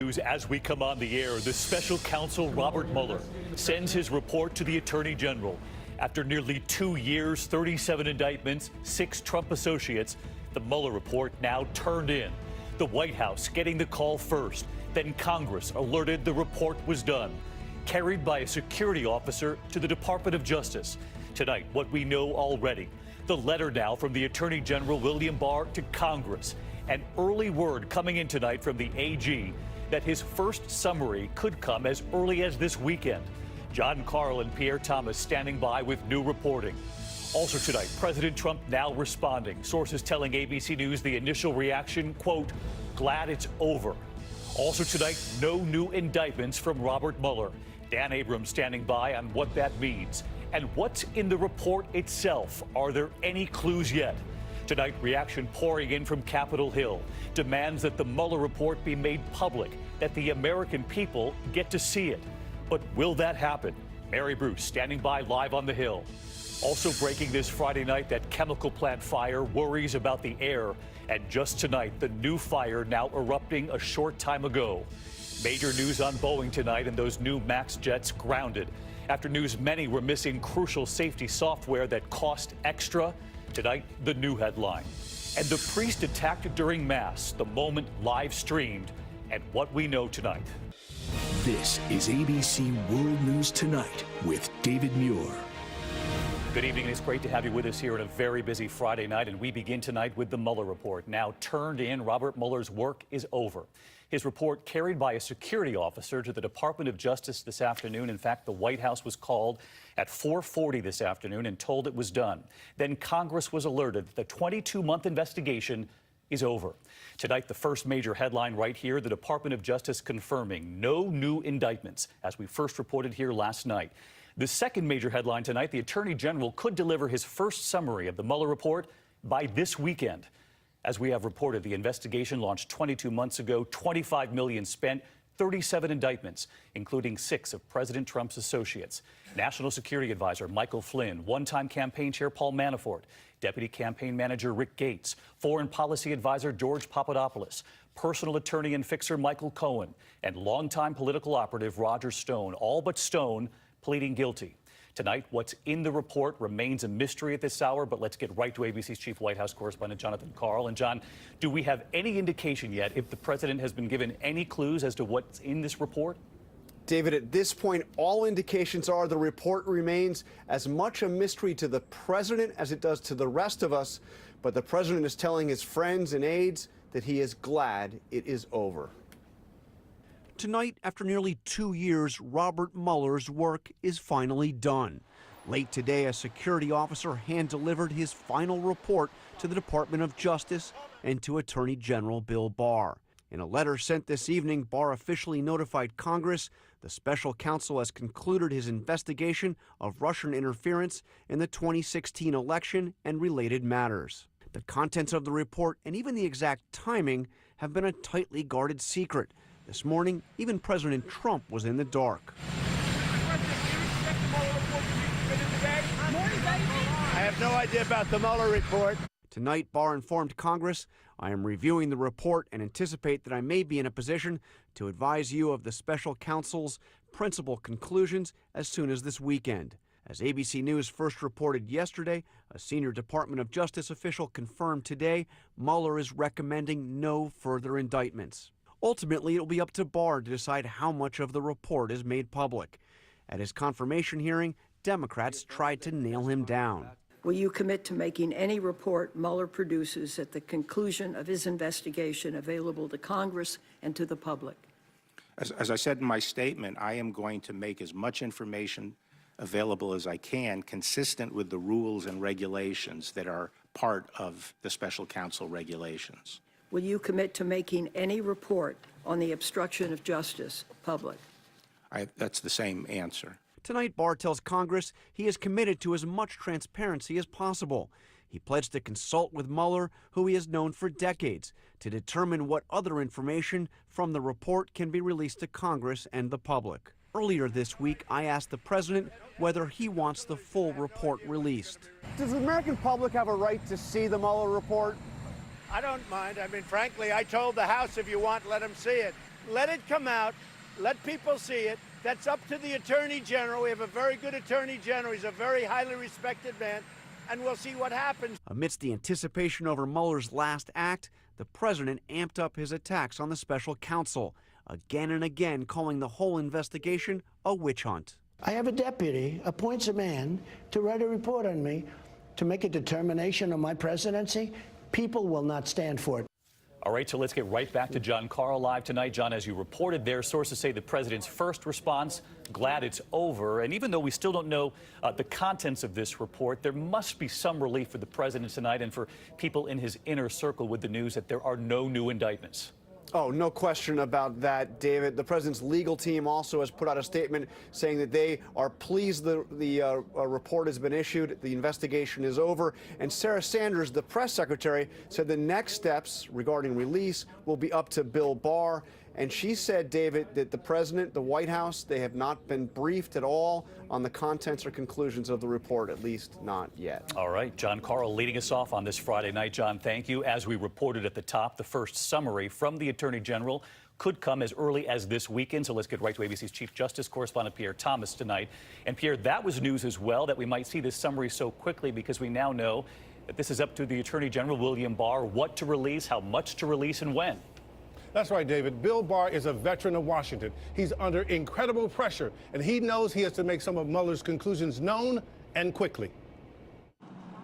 news as we come on the air. The special counsel Robert Mueller sends his report to the Attorney General. After nearly 2 years, 37 indictments, 6 Trump associates, the Mueller report now turned in. The White House getting the call first, then Congress alerted the report was done. Carried by a security officer to the Department of Justice. Tonight, what we know already. The letter now from the Attorney General William Barr to Congress. An early word coming in tonight from the AG that his first summary could come as early as this weekend. John Karl and Pierre Thomas standing by with new reporting. Also tonight, President Trump now responding. Sources telling ABC News the initial reaction, quote, glad it's over. Also tonight, no new indictments from Robert Mueller. Dan Abrams standing by on what that means. And what's in the report itself? Are there any clues yet? Tonight, reaction pouring in from Capitol Hill. Demands that the Mueller report be made public, that the American people get to see it. But will that happen? Mary Bruce standing by live on the Hill. Also breaking this Friday night, that chemical plant fire, worries about the air. And just tonight, the new fire now erupting a short time ago. Major news on Boeing tonight and those new MAX jets grounded. After news many were missing crucial safety software that cost extra. Tonight, the new headline. And the priest attacked during Mass, the moment live streamed, and what we know tonight. This is ABC World News Tonight with David Muir. Good evening, and it's great to have you with us here on a very busy Friday night, and we begin tonight with the Mueller report. Now turned in, Robert Mueller's work is over. His report carried by a security officer to the Department of Justice this afternoon. In fact, the White House was called at 4:40 this afternoon and told it was done. Then Congress was alerted that the 22-month investigation is over. Tonight, the first major headline right here, the Department of Justice confirming no new indictments, as we first reported here last night. The second major headline tonight, the Attorney General could deliver his first summary of the Mueller report by this weekend. As we have reported, the investigation launched 22 months ago, $25 million spent, 37 indictments, including 6 of President Trump's associates. National Security Advisor Michael Flynn, one-time campaign chair Paul Manafort, Deputy Campaign Manager Rick Gates, Foreign Policy Advisor George Papadopoulos, personal attorney and fixer Michael Cohen, and longtime political operative Roger Stone, all but Stone pleading guilty. Tonight, what's in the report remains a mystery at this hour, but let's get right to ABC's chief White House correspondent, Jonathan Karl. And John, do we have any indication yet if the president has been given any clues as to what's in this report? David, at this point, all indications are the report remains as much a mystery to the president as it does to the rest of us. But the president is telling his friends and aides that he is glad it is over. Tonight, after nearly 2 years, Robert Mueller's work is finally done. Late today, a security officer hand-delivered his final report to the Department of Justice and to Attorney General Bill Barr. In a letter sent this evening, Barr officially notified Congress the special counsel has concluded his investigation of Russian interference in the 2016 election and related matters. The contents of the report and even the exact timing have been a tightly guarded secret. This morning, even President Trump was in the dark. I have no idea about the Mueller report. Tonight, Barr informed Congress, I am reviewing the report and anticipate that I may be in a position to advise you of the special counsel's principal conclusions as soon as this weekend. As ABC News first reported yesterday, a senior Department of Justice official confirmed today Mueller is recommending no further indictments. Ultimately, it will be up to Barr to decide how much of the report is made public. At his confirmation hearing, Democrats tried to nail him down. Will you commit to making any report Mueller produces at the conclusion of his investigation available to Congress and to the public? As I said in my statement, I am going to make as much information available as I can, consistent with the rules and regulations that are part of the special counsel regulations. Will you commit to making any report on the obstruction of justice public? That's the same answer. Tonight, Barr tells Congress he is committed to as much transparency as possible. He pledged to consult with Mueller, who he has known for decades, to determine what other information from the report can be released to Congress and the public. Earlier this week, I asked the president whether he wants the full report released. Does the American public have a right to see the Mueller report? I don't mind. I mean, frankly, I told the House, if you want, let them see it. Let it come out. Let people see it. That's up to the Attorney General. We have a very good Attorney General. He's a very highly respected man, and we'll see what happens. Amidst the anticipation over Mueller's last act, the president amped up his attacks on the special counsel, again and again calling the whole investigation a witch hunt. I have a deputy appoints a man to write a report on me to make a determination on my presidency. People will not stand for it. All right, so let's get right back to John Carl live tonight. John, as you reported there, sources say the president's first response, glad it's over. And even though we still don't know the contents of this report, there must be some relief for the president tonight and for people in his inner circle with the news that there are no new indictments. Oh, no question about that, David. The president's legal team also has put out a statement saying that they are pleased the report has been issued, the investigation is over. And Sarah Sanders, the press secretary, said the next steps regarding release will be up to Bill Barr. And she said, David, that the president, the White House, they have not been briefed at all on the contents or conclusions of the report, at least not yet. All right, John Carl leading us off on this Friday night. John, thank you. As we reported at the top, the first summary from the Attorney General could come as early as this weekend. So let's get right to ABC's Chief Justice correspondent Pierre Thomas tonight. And Pierre, that was news as well, that we might see this summary so quickly, because we now know that this is up to the Attorney General, William Barr, what to release, how much to release, and when. That's right, David. Bill Barr is a veteran of Washington. He's under incredible pressure, and he knows he has to make some of Mueller's conclusions known and quickly.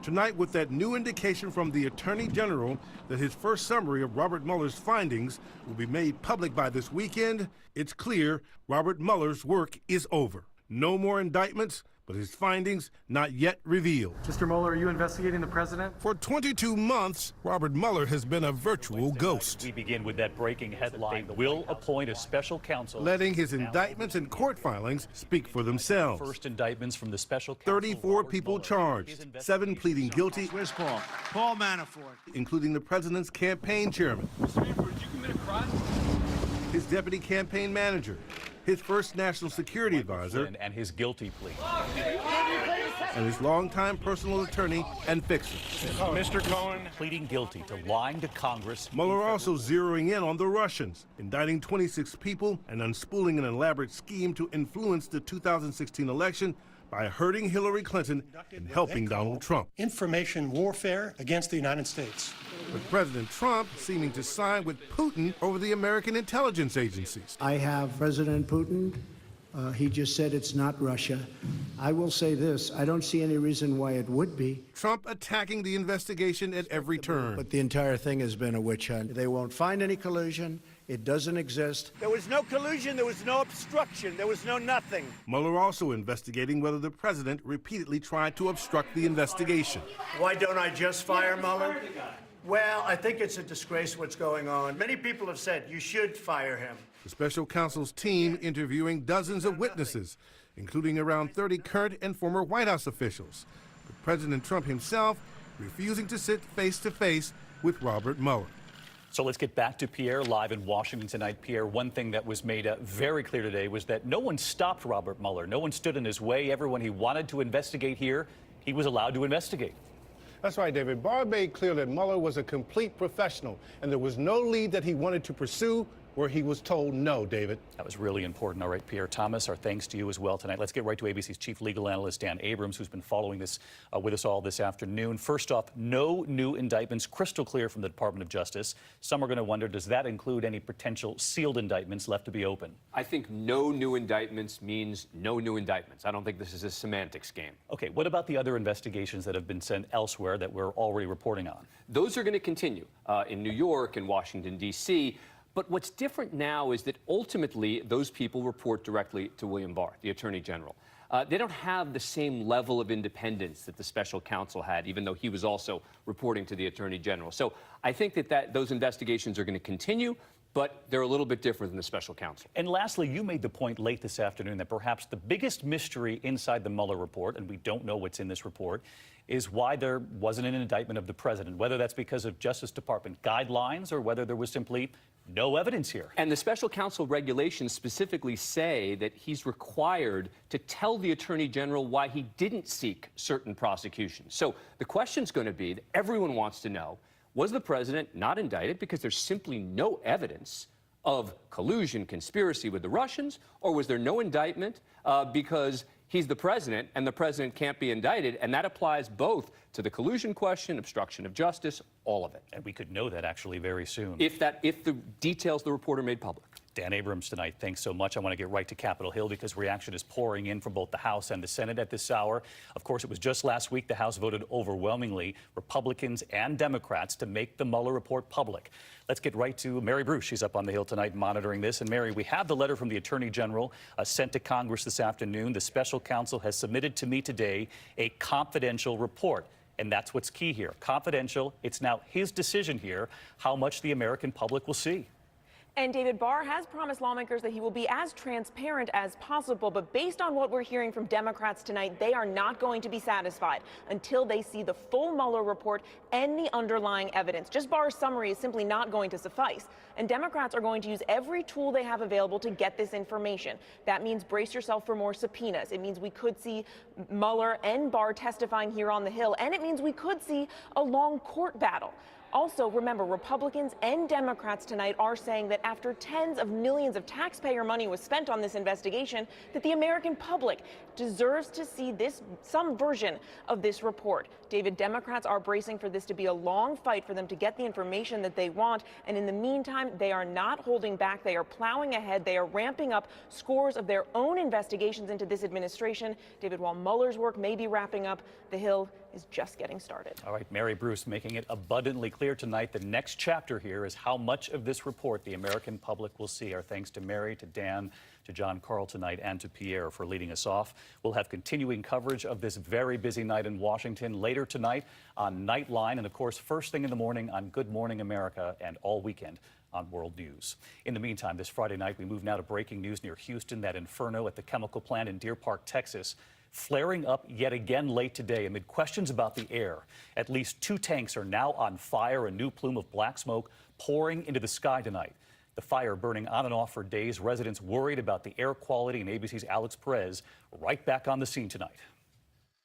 Tonight, with that new indication from the Attorney General that his first summary of Robert Mueller's findings will be made public by this weekend, it's clear Robert Mueller's work is over. No more indictments, but his findings not yet revealed. Mr. Mueller, are you investigating the president? For 22 months, Robert Mueller has been a virtual ghost. We begin with that breaking headline. They will appoint a special counsel, letting his indictments and court filings speak for themselves. First indictments from the special counsel. 34 people charged, 7 pleading guilty. Where's Paul? Paul Manafort. Including the president's campaign chairman. Mr. Manafort, did you commit a crime? His deputy campaign manager, his first national security advisor, and his guilty plea. And his longtime personal attorney and fixer. Mr. Cohen pleading guilty to lying to Congress. Mueller also zeroing in on the Russians, indicting 26 people and unspooling an elaborate scheme to influence the 2016 election by hurting Hillary Clinton and helping Donald Trump. Information warfare against the United States. With President Trump seeming to side with Putin over the American intelligence agencies. I have President Putin. He just said it's not Russia. I will say this, I don't see any reason why it would be. Trump attacking the investigation at every turn. But the entire thing has been a witch hunt. They won't find any collusion. It doesn't exist. There was no collusion. There was no obstruction. There was no nothing. Mueller also investigating whether the president repeatedly tried to obstruct the investigation. Why don't I just fire Mueller? Well, I think it's a disgrace what's going on. Many people have said you should fire him. The special counsel's team interviewing dozens of witnesses, including around 30 current and former White House officials. But President Trump himself refusing to sit face-to-face with Robert Mueller. So let's get back to Pierre live in Washington tonight. Pierre, one thing that was made very clear today was that no one stopped Robert Mueller. No one stood in his way. Everyone he wanted to investigate here, he was allowed to investigate. That's right, David. Barr made clear that Mueller was a complete professional, and there was no lead that he wanted to pursue where he was told no, David. That was really important. All right, Pierre Thomas, our thanks to you as well tonight. Let's get right to ABC's chief legal analyst, Dan Abrams, who's been following this with us all this afternoon. First off, no new indictments, crystal clear from the Department of Justice. Some are going to wonder, does that include any potential sealed indictments left to be open? I think no new indictments means no new indictments. I don't think this is a semantics game. Okay, what about the other investigations that have been sent elsewhere that we're already reporting on? Those are going to continue in New York and Washington, D.C., but what's different now is that ultimately those people report directly to William Barr, the Attorney General. They don't have the same level of independence that the special counsel had, even though he was also reporting to the Attorney General. So I think that those investigations are going to continue, but they're a little bit different than the special counsel. And lastly, you made the point late this afternoon that perhaps the biggest mystery inside the Mueller report, and we don't know what's in this report, is why there wasn't an indictment of the president, whether that's because of Justice Department guidelines or whether there was simply no evidence here. And the special counsel regulations specifically say that he's required to tell the Attorney General why he didn't seek certain prosecutions. So the question's going to be that everyone wants to know, was the president not indicted because there's simply no evidence of collusion, conspiracy with the Russians, or was there no indictment because he's the president and the president can't be indicted? And that applies both to the collusion question, obstruction of justice, all of it. And we could know that actually very soon. If the details of the report are made public. Dan Abrams tonight, thanks so much. I want to get right to Capitol Hill because reaction is pouring in from both the House and the Senate at this hour. Of course, it was just last week the House voted overwhelmingly, Republicans and Democrats, to make the Mueller report public. Let's get right to Mary Bruce. She's up on the Hill tonight monitoring this. And Mary, we have the letter from the Attorney General sent to Congress this afternoon. The special counsel has submitted to me today a confidential report. And that's what's key here. Confidential. It's now his decision here how much the American public will see. And David Barr has promised lawmakers that he will be as transparent as possible. But based on what we're hearing from Democrats tonight, they are not going to be satisfied until they see the full Mueller report and the underlying evidence. Just Barr's summary is simply not going to suffice. And Democrats are going to use every tool they have available to get this information. That means brace yourself for more subpoenas. It means we could see Mueller and Barr testifying here on the Hill. And it means we could see a long court battle. Also, remember, Republicans and Democrats tonight are saying that after tens of millions of taxpayer money was spent on this investigation, that the American public deserves to see some version of this report. David, Democrats are bracing for this to be a long fight for them to get the information that they want. And in the meantime, they are not holding back. They are plowing ahead. They are ramping up scores of their own investigations into this administration. David, while Mueller's work may be wrapping up, the Hill is just getting started. All right, Mary Bruce making it abundantly clear tonight. The next chapter here is how much of this report the American public will see. Our thanks to Mary, to Dan, to John Carl tonight, and to Pierre for leading us off. We'll have continuing coverage of this very busy night in Washington later tonight on Nightline, and of course, first thing in the morning on Good Morning America, and all weekend on World News. In the meantime, this Friday night, we move now to breaking news near Houston. That inferno at the chemical plant in Deer Park, Texas, flaring up yet again late today amid questions about the air. At least 2 tanks are now on fire, a new plume of black smoke pouring into the sky tonight. The fire burning on and off for days. Residents worried about the air quality, and ABC's Alex Perez right back on the scene tonight.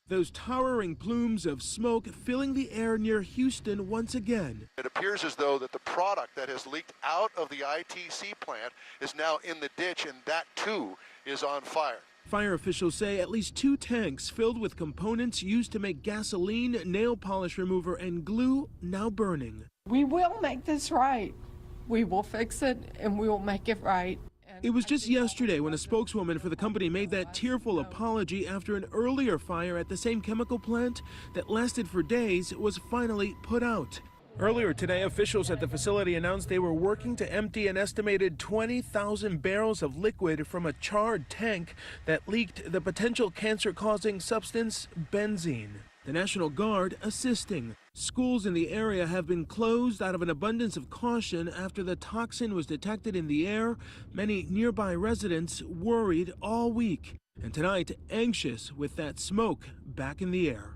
Those towering plumes of smoke filling the air near Houston once again. It appears as though that the product that has leaked out of the ITC plant is now in the ditch, and that too is on fire. Fire officials say at least 2 tanks filled with components used to make gasoline, nail polish remover, and glue now burning. We will make this right. We will fix it, and we will make it right. It was just yesterday when a spokeswoman for the company made that tearful apology after an earlier fire at the same chemical plant that lasted for days was finally put out. Earlier today, officials at the facility announced they were working to empty an estimated 20,000 barrels of liquid from a charred tank that leaked the potential cancer-causing substance benzene. The National Guard assisting. Schools in the area have been closed out of an abundance of caution after the toxin was detected in the air. Many nearby residents worried all week, and tonight anxious with that smoke back in the air.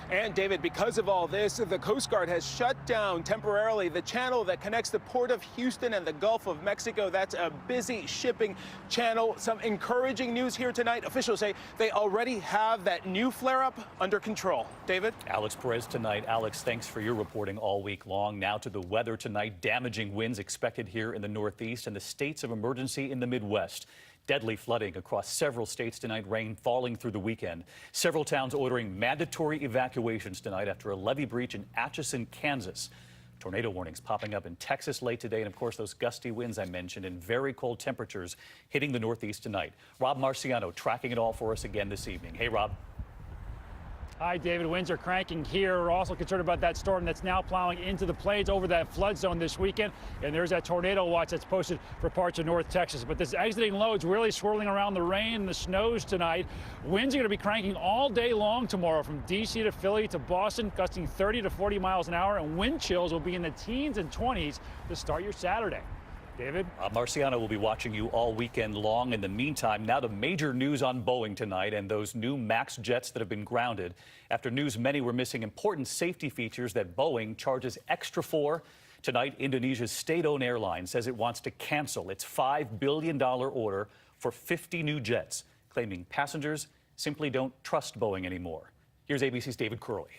And David, because of all this, the Coast Guard has shut down temporarily the channel that connects the Port of Houston and the Gulf of Mexico. That's a busy shipping channel. Some encouraging news here tonight. Officials say they already have that new flare-up under control. David? Alex Perez tonight. Alex, thanks for your reporting all week long. Now to the weather tonight. Damaging winds expected here in the Northeast and the states of emergency in the Midwest. Deadly flooding across several states tonight, rain falling through the weekend. Several towns ordering mandatory evacuations tonight after a levee breach in Atchison, Kansas. Tornado warnings popping up in Texas late today, and of course those gusty winds I mentioned and very cold temperatures hitting the Northeast tonight. Rob Marciano tracking it all for us again this evening. Hey, Rob. Hi, David. Winds are cranking here. We're also concerned about that storm that's now plowing into the plains over that flood zone this weekend. And there's that tornado watch that's posted for parts of North Texas. But this exiting low is really swirling around the rain and the snows tonight. Winds are going to be cranking all day long tomorrow from D.C. to Philly to Boston, gusting 30 to 40 miles an hour. And wind chills will be in the teens and 20s to start your Saturday. David? Marciano will be watching you all weekend long. In the meantime, now to major news on Boeing tonight and those new MAX jets that have been grounded after news many were missing important safety features that Boeing charges extra for. Tonight, Indonesia's state-owned airline says it wants to cancel its $5 billion order for 50 new jets, claiming passengers simply don't trust Boeing anymore. Here's ABC's David Curley.